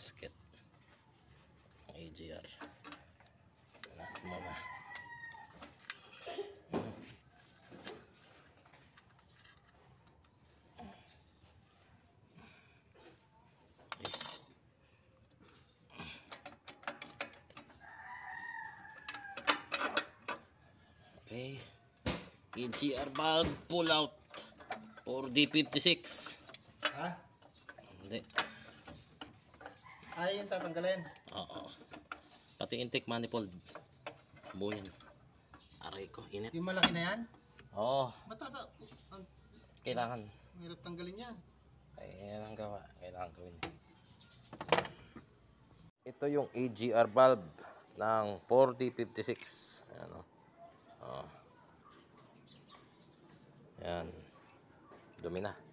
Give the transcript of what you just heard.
gasket ng AGR. Natin muna. Okay. AGR valve pull out for D56. Ha? Hindi. Ay, yung tatanggalin. Oo. Pati intake manifold. Buyan. Aray ko, init. Yung malaki na yan? Oo. Ang Kailangan. mahirap tanggalin yan. Ayan ang gawa. Kailangan gawin. Ito yung AGR valve ng 4D56. Ayan o. Oh. Ayan. Dumi na.